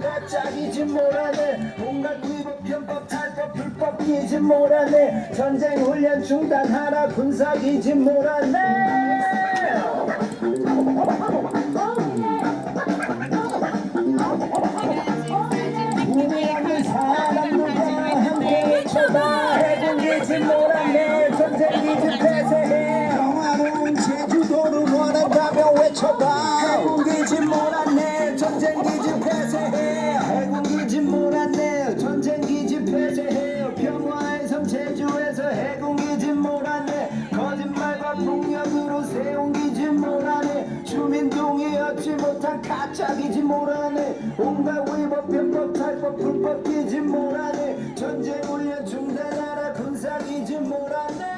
못한 가짜이지 뭐라네. 온갖 위법 편법 탈법 불법이지 뭐라네. 전쟁 훈련 중단하라 군사이지 뭐라네. 우리 없는 사람 누가 함께 외쳐봐. 해군이지 뭐라네. 전쟁이지 폐쇄해. 평화로운 제주도를 원한다며 외쳐봐. 해군이지 뭐라네. 전쟁이지 폐쇄해. 해군이지 뭐라네. 전쟁이지 폐쇄해. 평화의 섬 제주에서 해군이지 뭐라네. 거짓말과 폭력으로 세운 기지 뭐라네. 주민 동의 얻지 못한 가짜기지 뭐라네. 온갖 위법 편법 탈법 불법기지 뭐라네. 전쟁 훈련 중단하라 군사기지 뭐라네.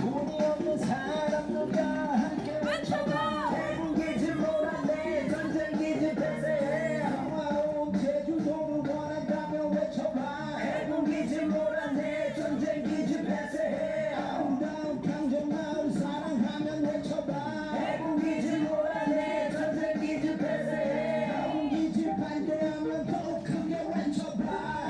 돈이 없는 사람 누가 함께 외쳐봐. 해군기지 뭐라네. 전쟁기지 폐쇄해. 평화로운 제주도를 원한다며 외쳐봐. 해군기지 뭐라네. 전쟁기지 폐쇄해. 아름다운 강정마을 사랑하면 외쳐봐. 해군기지 뭐라네. 전쟁기지 폐쇄해. 해군기지 반대하면 더욱 크게 외쳐봐.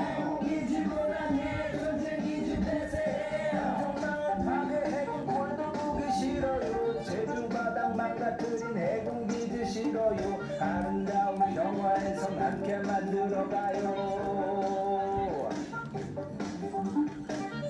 해군기지 뭐라네. 전쟁기지 폐쇄해. 강정마을 파괴 해군 꼴도 보기 싫어요. 제주 바닥 망가뜨린 해군기지 싫어요. 아름다운 평화의 섬 함께 만들어가요.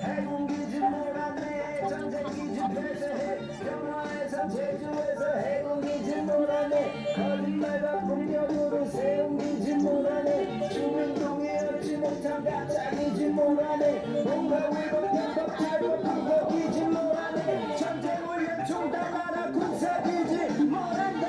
해군기지 몰아내. 전쟁기지 폐쇄해. 평화의 섬 제주에서 해군기지 몰아내. 거짓말과 폭력으로 세운 기지 몰아내. 주민 동의 얻지 못한 가짜기지 몰아내. 온갖 위법 편법 탈법 불법기지 몰아내. 전쟁 훈련 중단하라 군사기지 몰아내.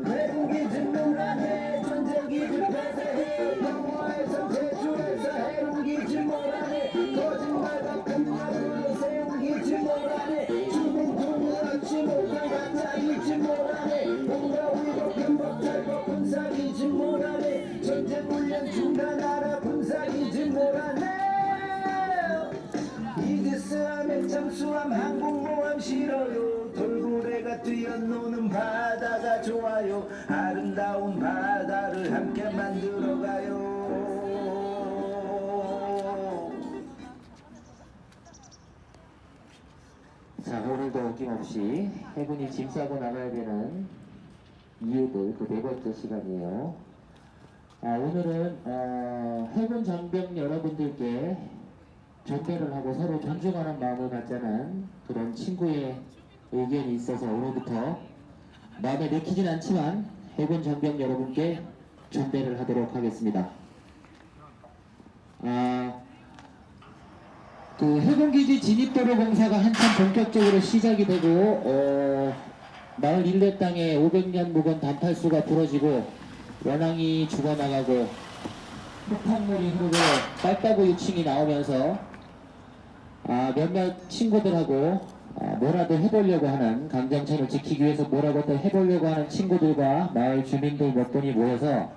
해군기지 몰아내. 전쟁기지 폐쇄해. 평화의 섬 제주에서 해군기지 몰아내. 거짓말과 폭력으로 세운 기지 몰아내. 주민 동의 얻지 못한 가짜이지 몰아내. 온갖 위법 편법 탈법 군사기지 몰아내. 전쟁 훈련 중단하라 군사기지 몰아내. 이드스함에 잠수함 항공모함 싫어요. 돌고래가 뛰어노는 바다가 좋아요. 아름다운 바다를 함께 만들어가요. 자, 오늘도 어김없이 해군이 짐 싸고 나가야 되는 이유들 그 네 번째 시간이에요. 오늘은 해군 장병 여러분들께 존대를 하고 서로 존중하는 마음을 갖자는 그런 친구의 의견이 있어서 오늘부터 마음에 내키진 않지만 해군 장병 여러분께 존대를 하도록 하겠습니다. 그 해군기지 진입도로 공사가 한참 본격적으로 시작이 되고 마을 일대 땅에 500년 묵은 단탈수가 부러지고 원앙이 죽어나가고 흙탕물이 흐르고 빨다구 유충이 나오면서 몇몇 친구들하고 뭐라도 해보려고 하는 강정천을 지키기 위해서 뭐라도 해보려고 하는 친구들과 마을 주민들 몇 분이 모여서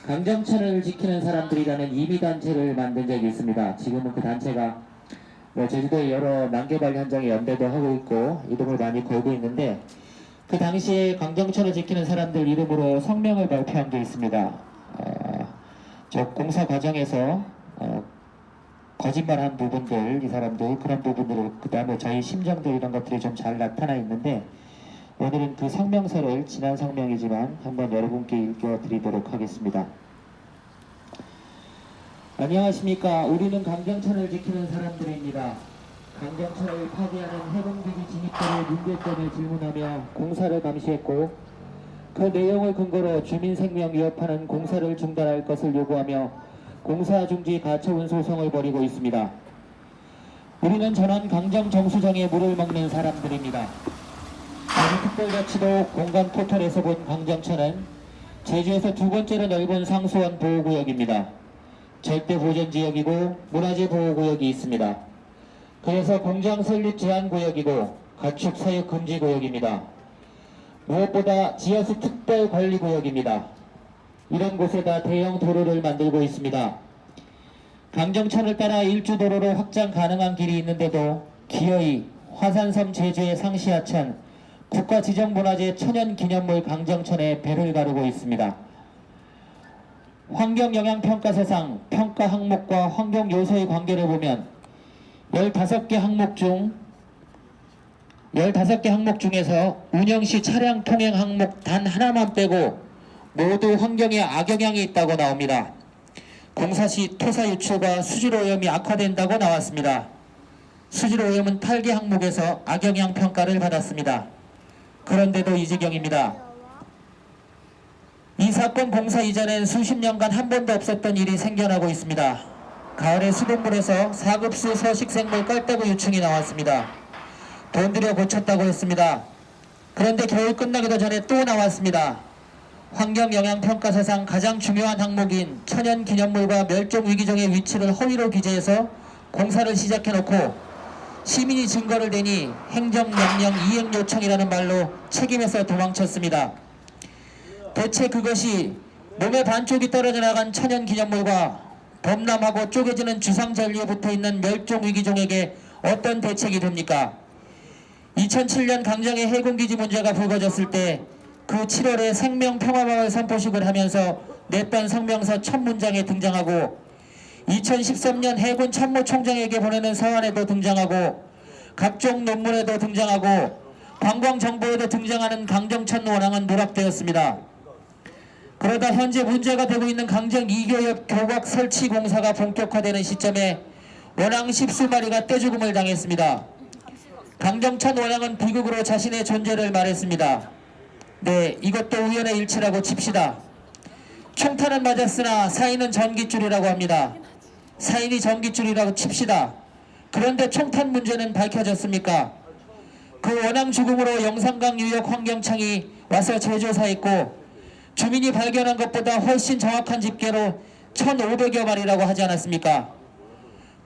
강정천을 지키는 사람들이라는 임의단체를 만든 적이 있습니다. 지금은 그 단체가 제주도의 여러 난개발 현장에 연대도 하고 있고 이름을 많이 걸고 있는데 그 당시에 강정천을 지키는 사람들 이름으로 성명을 발표한 게 있습니다. 저 공사 과정에서 거짓말한 부분들, 이 사람들 그런 부분들을 그 다음에 저희 심정들 이런 것들이 좀 잘 나타나 있는데 오늘은 그 성명서를 지난 성명이지만 한번 여러분께 읽어드리도록 하겠습니다. 안녕하십니까. 우리는 강정천을 지키는 사람들입니다. 강정천을 파괴하는 해군기지 진입도의 문제점을 질문하며 공사를 감시했고 그 내용을 근거로 주민 생명 위협하는 공사를 중단할 것을 요구하며 공사 중지 가처분 소송을 벌이고 있습니다. 우리는 전원 강정 정수정에 물을 먹는 사람들입니다. 제주특별자치도 공간 포털에서 본 강정천은 제주에서 두 번째로 넓은 상수원 보호구역입니다. 절대보전지역이고 문화재 보호구역이 있습니다. 그래서 공장 설립 제한구역이고 가축 사육 금지구역입니다. 무엇보다 지하수 특별관리구역입니다. 이런 곳에다 대형 도로를 만들고 있습니다. 강정천을 따라 일주도로로 확장 가능한 길이 있는데도 기어이 화산섬 제주의 상시하천 국가지정문화재 천연기념물 강정천에 배를 가르고 있습니다. 환경영향평가서상 평가 항목과 환경요소의 관계를 보면 15개 항목 중에서 운영시 차량 통행 항목 단 하나만 빼고 모두 환경에 악영향이 있다고 나옵니다. 공사 시 토사 유출과 수질 오염이 악화된다고 나왔습니다. 수질 오염은 8개 항목에서 악영향 평가를 받았습니다. 그런데도 이 지경입니다. 이 사건 공사 이전엔 수십 년간 한 번도 없었던 일이 생겨나고 있습니다. 가을에 수돗물에서 4급수 서식생물 깔따구 유충이 나왔습니다. 돈 들여 고쳤다고 했습니다. 그런데 겨울 끝나기도 전에 또 나왔습니다. 환경영향평가사상 가장 중요한 항목인 천연기념물과 멸종위기종의 위치를 허위로 기재해서 공사를 시작해놓고 시민이 증거를 대니 행정명령 이행요청이라는 말로 책임에서 도망쳤습니다. 대체 그것이 몸의 반쪽이 떨어져 나간 천연기념물과 범람하고 쪼개지는 주상절리에 붙어있는 멸종위기종에게 어떤 대책이 됩니까? 2007년 강정의 해군기지 문제가 불거졌을 때 그 7월에 생명평화마을 선포식을 하면서 냈던 성명서 첫 문장에 등장하고 2013년 해군 참모총장에게 보내는 서한에도 등장하고 각종 논문에도 등장하고 관광정보에도 등장하는 강정천 원앙은 누락되었습니다. 그러다 현재 문제가 되고 있는 강정 2교역 교각 설치 공사가 본격화되는 시점에 원앙 10수마리가 떼죽음을 당했습니다. 강정천 원앙은 비극으로 자신의 존재를 말했습니다. 네, 이것도 우연의 일치라고 칩시다. 총탄은 맞았으나 사인은 전깃줄이라고 합니다. 사인이 전깃줄이라고 칩시다. 그런데 총탄 문제는 밝혀졌습니까? 그 원앙 죽음으로 영산강 유역 환경청이 와서 재조사했고 주민이 발견한 것보다 훨씬 정확한 집계로 1,500여 마리라고 하지 않았습니까?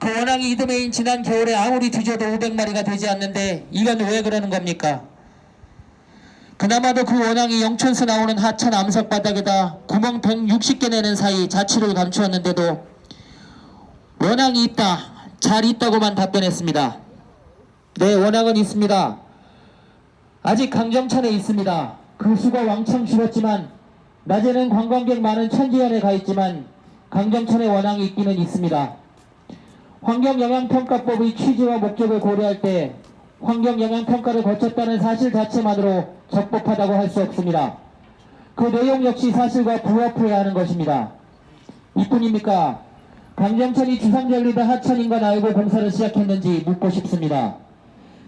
그 원앙이 이듬해인 지난 겨울에 아무리 뒤져도 500마리가 되지 않는데 이건 왜 그러는 겁니까? 그나마도 그 원앙이 영천수 나오는 하천 암석 바닥에다 구멍 160개 내는 사이 자취를 감추었는데도 원앙이 있다, 잘 있다고만 답변했습니다. 네, 원앙은 있습니다. 아직 강정천에 있습니다. 그 수가 왕창 줄었지만 낮에는 관광객 많은 천지연에 가 있지만 강정천에 원앙이 있기는 있습니다. 환경영향평가법의 취지와 목적을 고려할 때 환경영향평가를 거쳤다는 사실 자체만으로 적법하다고 할 수 없습니다. 그 내용 역시 사실과 부합해야 하는 것입니다. 이뿐입니까? 강정천이 주상절리다 하천인 건 알고 공사를 시작했는지 묻고 싶습니다.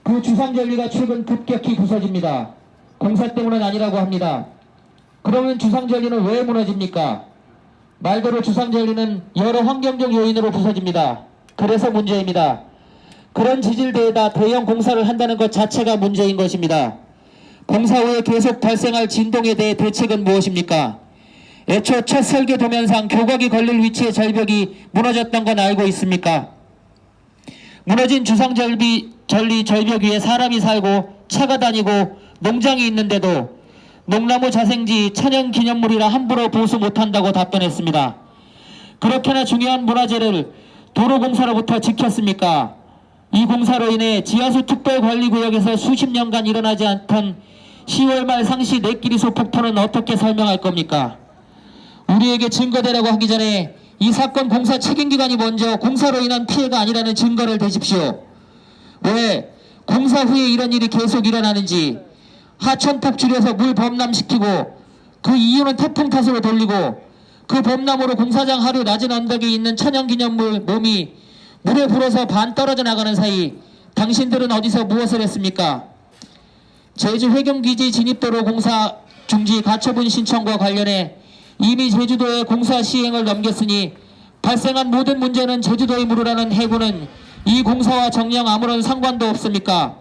그 주상절리가 최근 급격히 부서집니다. 공사 때문은 아니라고 합니다. 그러면 주상절리는 왜 무너집니까? 말대로 주상절리는 여러 환경적 요인으로 부서집니다. 그래서 문제입니다. 그런 지질대에다 대형 공사를 한다는 것 자체가 문제인 것입니다. 공사 후에 계속 발생할 진동에 대해 대책은 무엇입니까? 애초 첫 설계 도면상 교각이 걸릴 위치의 절벽이 무너졌던 건 알고 있습니까? 무너진 주상절리 절벽 위에 사람이 살고 차가 다니고 농장이 있는데도 농나무 자생지 천연기념물이라 함부로 보수 못한다고 답변했습니다. 그렇게나 중요한 문화재를 도로공사로부터 지켰습니까? 이 공사로 인해 지하수 특별관리구역에서 수십 년간 일어나지 않던 10월 말 상시 내끼리 소폭포는 어떻게 설명할 겁니까? 우리에게 증거대라고 하기 전에 이 사건 공사 책임기관이 먼저 공사로 인한 피해가 아니라는 증거를 대십시오. 왜 공사 후에 이런 일이 계속 일어나는지, 하천폭 줄여서 물 범람시키고 그 이유는 태풍 탓으로 돌리고 그 범람으로 공사장 하류 낮은 언덕에 있는 천연기념물 몸이 물에 불어서 반 떨어져 나가는 사이 당신들은 어디서 무엇을 했습니까? 제주 회경기지 진입도로 공사 중지 가처분 신청과 관련해 이미 제주도에 공사 시행을 넘겼으니 발생한 모든 문제는 제주도에 물으라는 해군은 이 공사와 정녕 아무런 상관도 없습니까?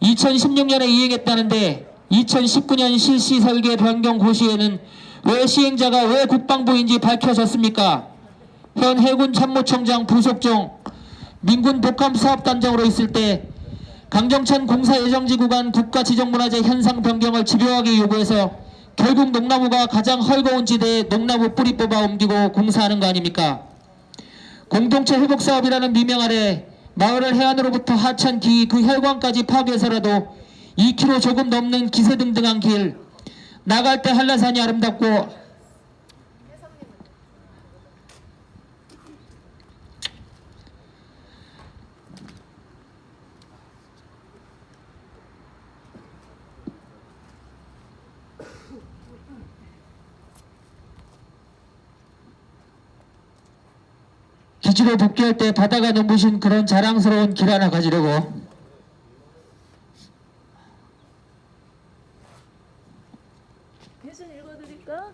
2016년에 이행했다는데 2019년 실시 설계 변경 고시에는 왜 시행자가 왜 국방부인지 밝혀졌습니까? 현 해군 참모총장 부속종 민군 독감사업단장으로 있을 때 강정천 공사 예정지 구간 국가지정문화재 현상 변경을 집요하게 요구해서 결국 농나무가 가장 헐거운 지대에 농나무 뿌리 뽑아 옮기고 공사하는 거 아닙니까? 공동체 회복 사업이라는 미명 아래 마을을 해안으로부터 하천 기 그 혈관까지 파괴해서라도 2km 조금 넘는 기세등등한 길, 나갈 때 한라산이 아름답고 기지로 복귀할 때 바다가 눈부신 그런 자랑스러운 길 하나 가지려고. 대신 읽어드릴까?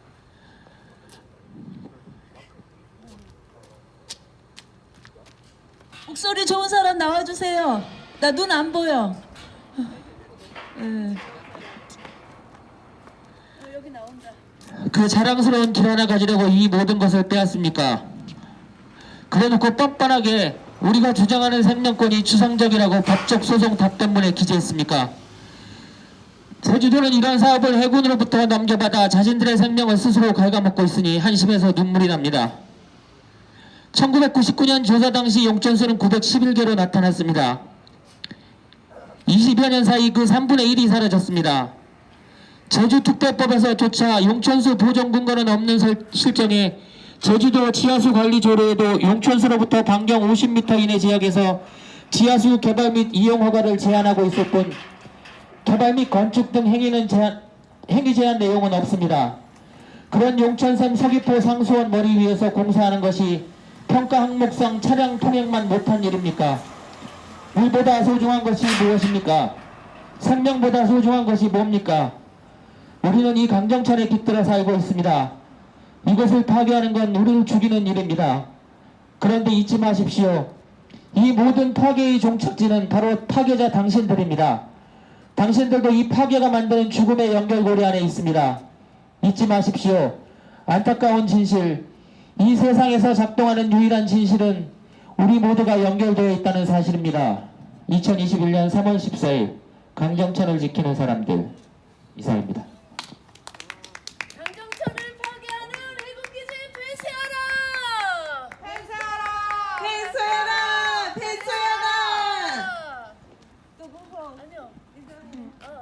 목소리 좋은 사람 나와주세요. 나 눈 안 보여. 여기 나온다. 그 자랑스러운 길 하나 가지려고 이 모든 것을 빼앗습니까? 그래놓고 뻔뻔하게 우리가 주장하는 생명권이 추상적이라고 법적 소송 답변문에 기재했습니까? 제주도는 이런 사업을 해군으로부터 넘겨받아 자신들의 생명을 스스로 갉아먹고 있으니 한심해서 눈물이 납니다. 1999년 조사 당시 용천수는 911개로 나타났습니다. 20여 년 사이 그 3분의 1이 사라졌습니다. 제주특별법에서조차 용천수 보존 근거는 없는 실정에 제주도 지하수 관리 조례에도 용천수로부터 반경 50m 이내 지역에서 지하수 개발 및 이용 허가를 제한하고 있을 뿐 개발 및 건축 등 행위 제한 내용은 없습니다. 그런 용천섬 서귀포 상수원 머리 위에서 공사하는 것이 평가 항목상 차량 통행만 못한 일입니까? 물보다 소중한 것이 무엇입니까? 생명보다 소중한 것이 뭡니까? 우리는 이 강정천에 깃들어 살고 있습니다. 이것을 파괴하는 건 우리를 죽이는 일입니다. 그런데 잊지 마십시오. 이 모든 파괴의 종착지는 바로 파괴자 당신들입니다. 당신들도 이 파괴가 만드는 죽음의 연결고리 안에 있습니다. 잊지 마십시오. 안타까운 진실, 이 세상에서 작동하는 유일한 진실은 우리 모두가 연결되어 있다는 사실입니다. 2021년 3월 14일 강정천을 지키는 사람들, 이상입니다.